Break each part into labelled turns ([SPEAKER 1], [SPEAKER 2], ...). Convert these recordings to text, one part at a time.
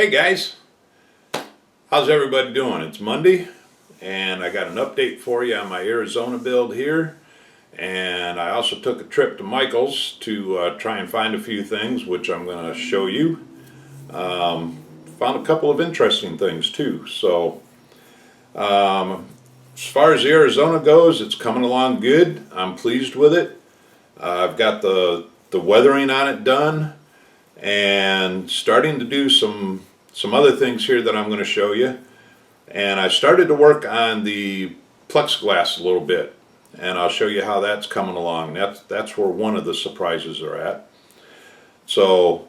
[SPEAKER 1] Hey guys, how's everybody doing? It's Monday and I got an update for you on my Arizona build here, and I also took a trip to Michael's to try and find a few things which I'm going to show you. Found a couple of interesting things too. So as far as the Arizona goes, it's coming along good. I'm pleased with it. I've got the weathering on it done and starting to do some other things here that I'm going to show you. And I started to work on the plexiglass a little bit, and I'll show you how that's coming along. That's where one of the surprises are at. So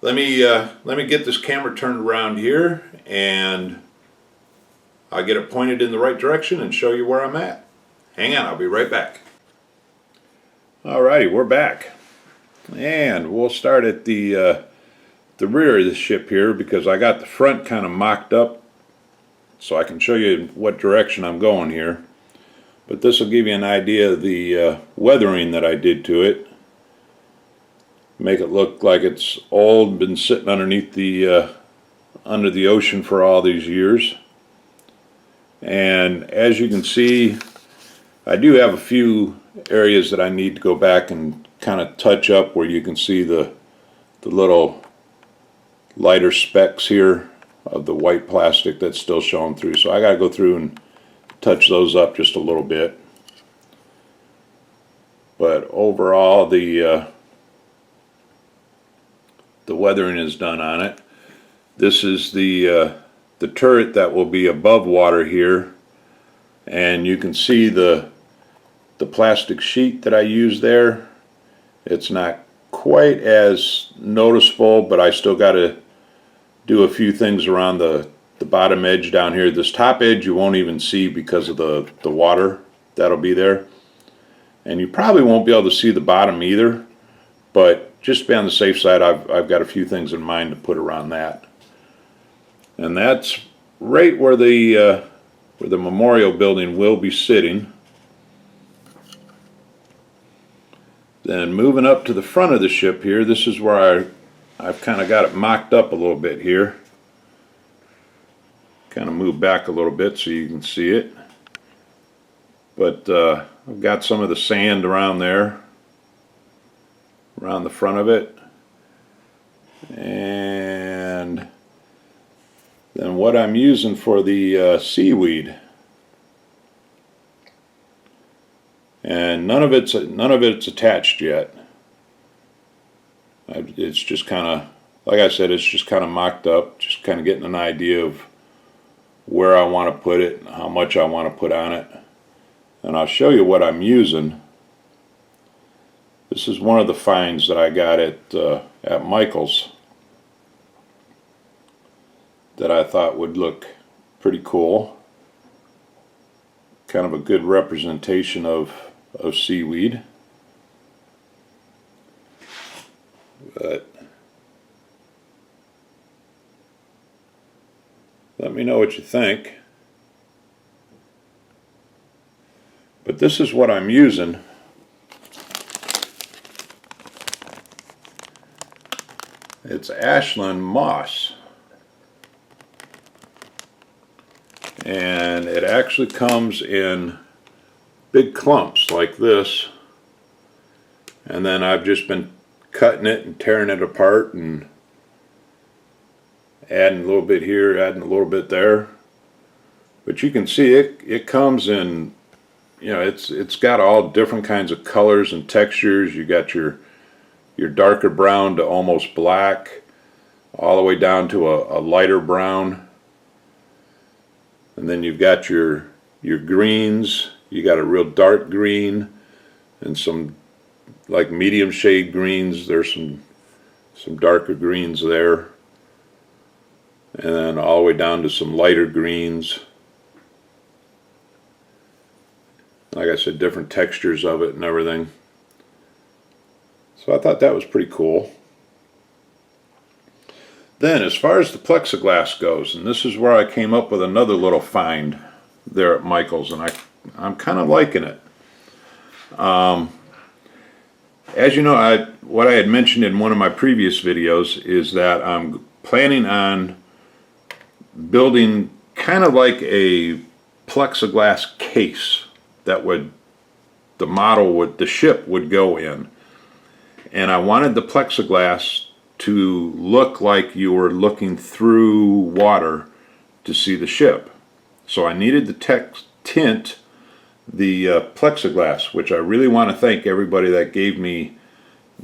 [SPEAKER 1] let me get this camera turned around here and I'll get it pointed in the right direction and show you where I'm at. Hang on, I'll be right back. Alrighty, we're back. And we'll start at the rear of the ship here, because I got the front kind of mocked up so I can show you what direction I'm going here. But this will give you an idea of the weathering that I did to it. Make it look like it's old, been sitting underneath the under the ocean for all these years. And as you can see, I do have a few areas that I need to go back and kind of touch up, where you can see the little lighter specks here of the white plastic that's still showing through. So I got to go through and touch those up just a little bit. But overall, the weathering is done on it. This is the turret that will be above water here, and you can see the plastic sheet that I used there. It's not quite as noticeable, but I still got to do a few things around the bottom edge down here. This top edge you won't even see because of the water that'll be there, and you probably won't be able to see the bottom either, but just to be on the safe side, I've got a few things in mind to put around that. And that's right where the memorial building will be sitting. Then moving up to the front of the ship here, this is where I've kind of got it mocked up a little bit here. Kind of move back a little bit so you can see it. But I've got some of the sand around there, around the front of it. And then what I'm using for the seaweed. And none of it's attached yet. It's just kind of, like I said, it's just kind of mocked up, just kind of getting an idea of where I want to put it and how much I want to put on it. And I'll show you what I'm using. This is one of the finds that I got at Michael's that I thought would look pretty cool. Kind of a good representation of seaweed. But let me know what you think. But this is what I'm using. It's Ashland Moss. And it actually comes in big clumps like this. And then I've just been cutting it and tearing it apart and adding a little bit here, adding a little bit there. But you can see it comes in, you know, it's got all different kinds of colors and textures. You got your darker brown to almost black, all the way down to a lighter brown. And then you've got your greens. You got a real dark green and some like medium shade greens. There's some darker greens there, and then all the way down to some lighter greens. Like I said, different textures of it and everything. So I thought that was pretty cool. Then as far as the plexiglass goes, and this is where I came up with another little find there at Michael's, and I'm kind of liking it. As you know, what I had mentioned in one of my previous videos is that I'm planning on building kind of like a plexiglass case that the ship would go in. And I wanted the plexiglass to look like you were looking through water to see the ship. So I needed to tint the plexiglass, which I really want to thank everybody that gave me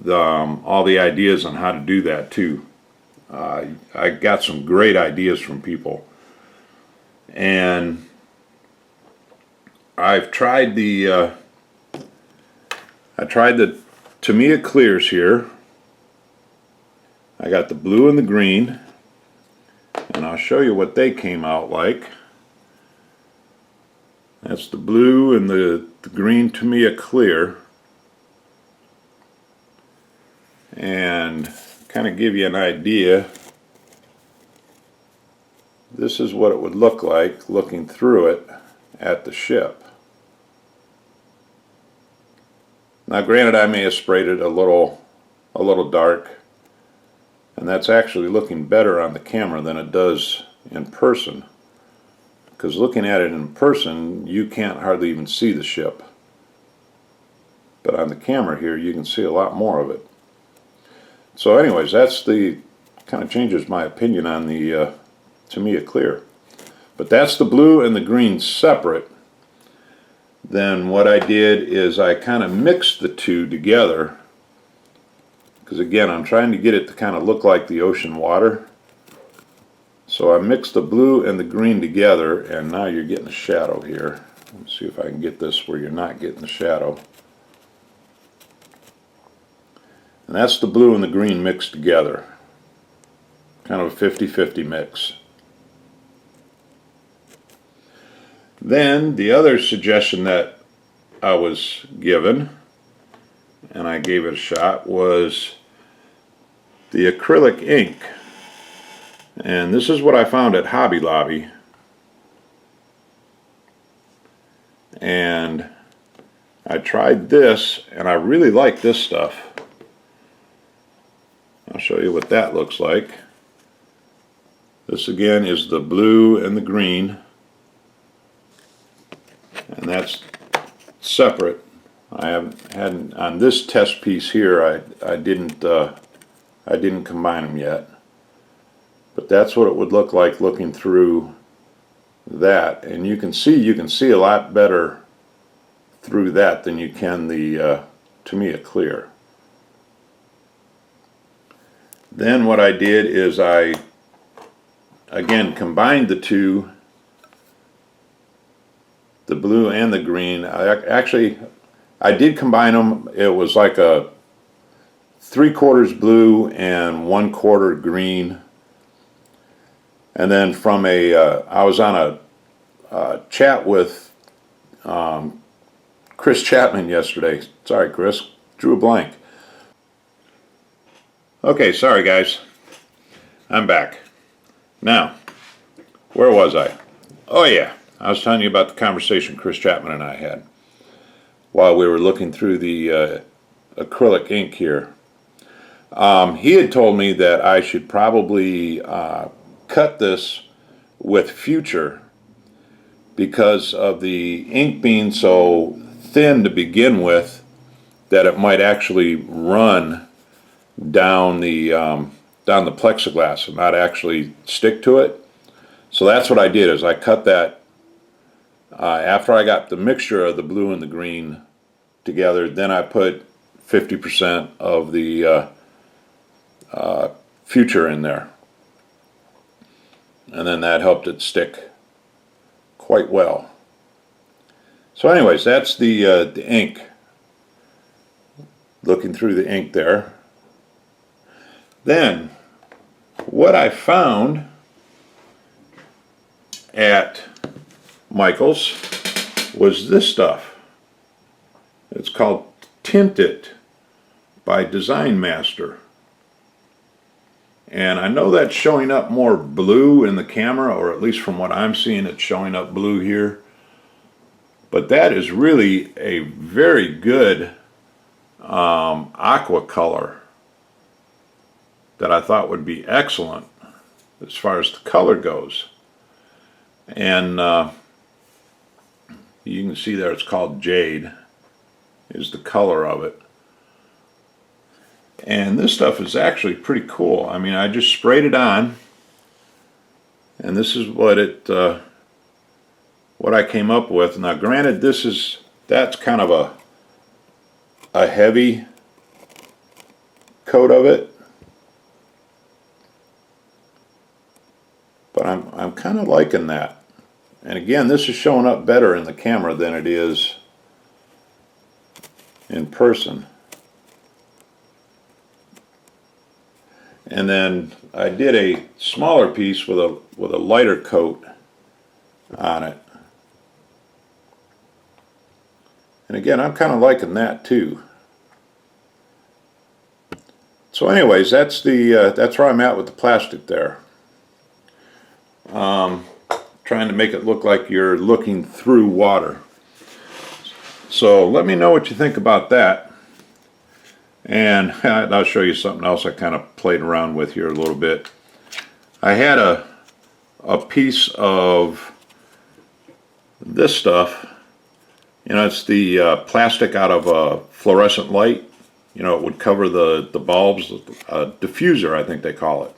[SPEAKER 1] all the ideas on how to do that too. I got some great ideas from people. And I've tried the Tamiya clears here. I got the blue and the green, and I'll show you what they came out like. That's the blue and the green Tamiya clear. And kind of give you an idea, this is what it would look like looking through it at the ship. Now granted, I may have sprayed it a little dark, and that's actually looking better on the camera than it does in person, because looking at it in person you can't hardly even see the ship, but on the camera here you can see a lot more of it. So anyways, that's kind of changes my opinion on the Tamiya clear. But that's the blue and the green separate. Then what I did is I kind of mixed the two together, because again I'm trying to get it to kind of look like the ocean water. So I mixed the blue and the green together, and now you're getting a shadow here. Let's see if I can get this where you're not getting the shadow. And that's the blue and the green mixed together. Kind of a 50-50 mix. Then the other suggestion that I was given, and I gave it a shot, was the acrylic ink. And this is what I found at Hobby Lobby. And I tried this, and I really like this stuff. I'll show you what that looks like. This again is the blue and the green, and that's separate. I haven't had on this test piece here. I didn't combine them yet, but that's what it would look like looking through that. And you can see a lot better through that than you can the Tamiya clear. Then what I did is I again combined the two, the blue and the green. I did combine them. It was like a 3/4 blue and 1/4 green. And then from I was on a chat with Chris Chapman yesterday. Sorry, Chris, drew a blank. Okay, sorry guys, I'm back. Now, where was I? Oh yeah, I was telling you about the conversation Chris Chapman and I had while we were looking through the acrylic ink here. He had told me that I should probably cut this with Future because of the ink being so thin to begin with that it might actually run down the plexiglass and not actually stick to it. So that's what I did, is I cut that after I got the mixture of the blue and the green together. Then I put 50% of the Future in there, and then that helped it stick quite well. So anyways, that's the ink, looking through the ink there. Then what I found at Michael's was this stuff. It's called Tint It by Design Master. And I know that's showing up more blue in the camera, or at least from what I'm seeing it's showing up blue here. But that is really a very good aqua color that I thought would be excellent as far as the color goes. And you can see there it's called Jade, is the color of it. And this stuff is actually pretty cool. I mean, I just sprayed it on, and this is what I came up with. Now granted, that's kind of a heavy coat of it, but I'm kind of liking that. And again, this is showing up better in the camera than it is in person. And then I did a smaller piece with a lighter coat on it. And again, I'm kind of liking that too. So anyways, that's where I'm at with the plastic there. Trying to make it look like you're looking through water. So let me know what you think about that. And I'll show you something else I kind of played around with here a little bit. I had a piece of this stuff. You know, it's the plastic out of a fluorescent light. You know, it would cover the bulbs, diffuser I think they call it.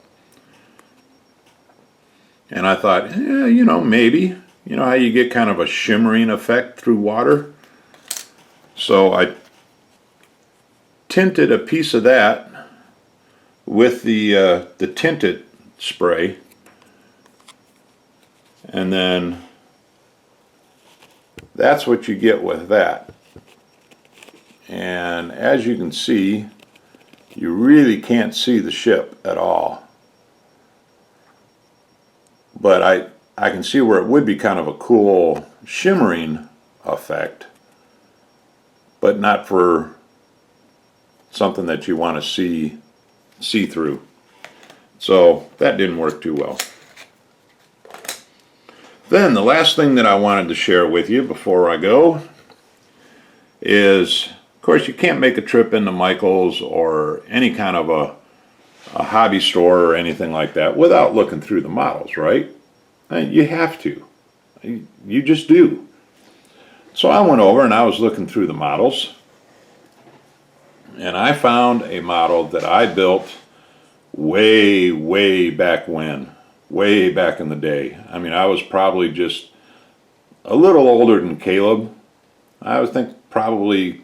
[SPEAKER 1] And I thought, you know, maybe. You know how you get kind of a shimmering effect through water? So I tinted a piece of that with the tinted spray. And then that's what you get with that. And as you can see, you really can't see the ship at all. But I can see where it would be kind of a cool shimmering effect, but not for something that you want to see through. So that didn't work too well. Then the last thing that I wanted to share with you before I go is, of course, you can't make a trip into Michael's or any kind of a hobby store or anything like that without looking through the models, right? You have to. You just do. So I went over and I was looking through the models, and I found a model that I built way back when, way back in the day. I mean, I was probably just a little older than Caleb. I was probably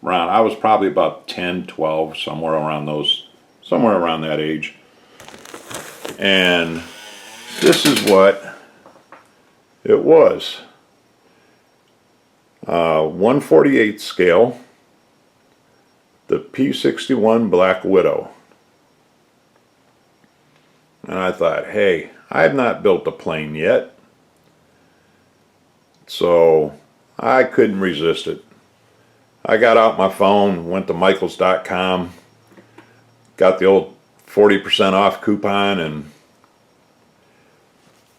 [SPEAKER 1] about 10, 12, somewhere around that age. And this is what it was. 1/48 scale, the P61 Black Widow. And I thought, hey, I've not built a plane yet, so I couldn't resist it. I got out my phone, went to Michaels.com, got the old 40% off coupon, and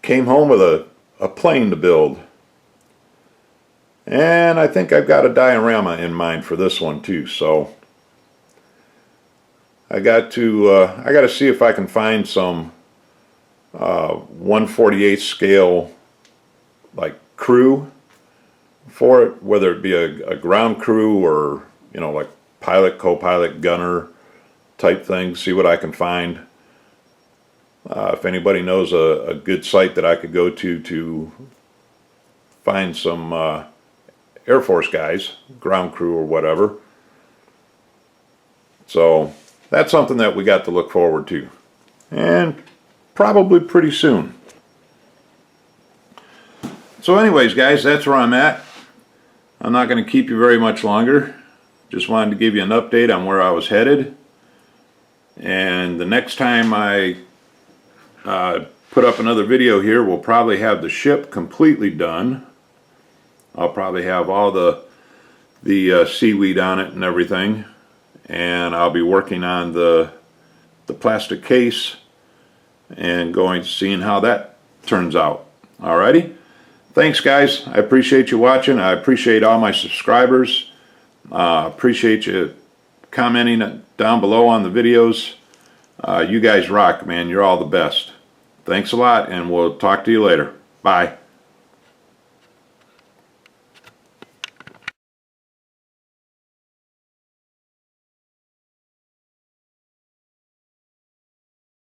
[SPEAKER 1] came home with a plane to build. And I think I've got a diorama in mind for this one too, so I got to see if I can find some 1/48 scale like crew for it, whether it be a ground crew or, you know, like pilot, co-pilot, gunner type thing. See what I can find. If anybody knows a good site that I could go to find some Air Force guys, ground crew or whatever. So that's something that we got to look forward to, and probably pretty soon. So anyways, guys, that's where I'm at. I'm not going to keep you very much longer. Just wanted to give you an update on where I was headed. And the next time I put up another video here, we'll probably have the ship completely done. I'll probably have all the seaweed on it and everything. And I'll be working on the plastic case and seeing how that turns out. Alrighty? Thanks, guys. I appreciate you watching. I appreciate all my subscribers. Appreciate you commenting down below on the videos. You guys rock, man. You're all the best. Thanks a lot, and we'll talk to you later. Bye.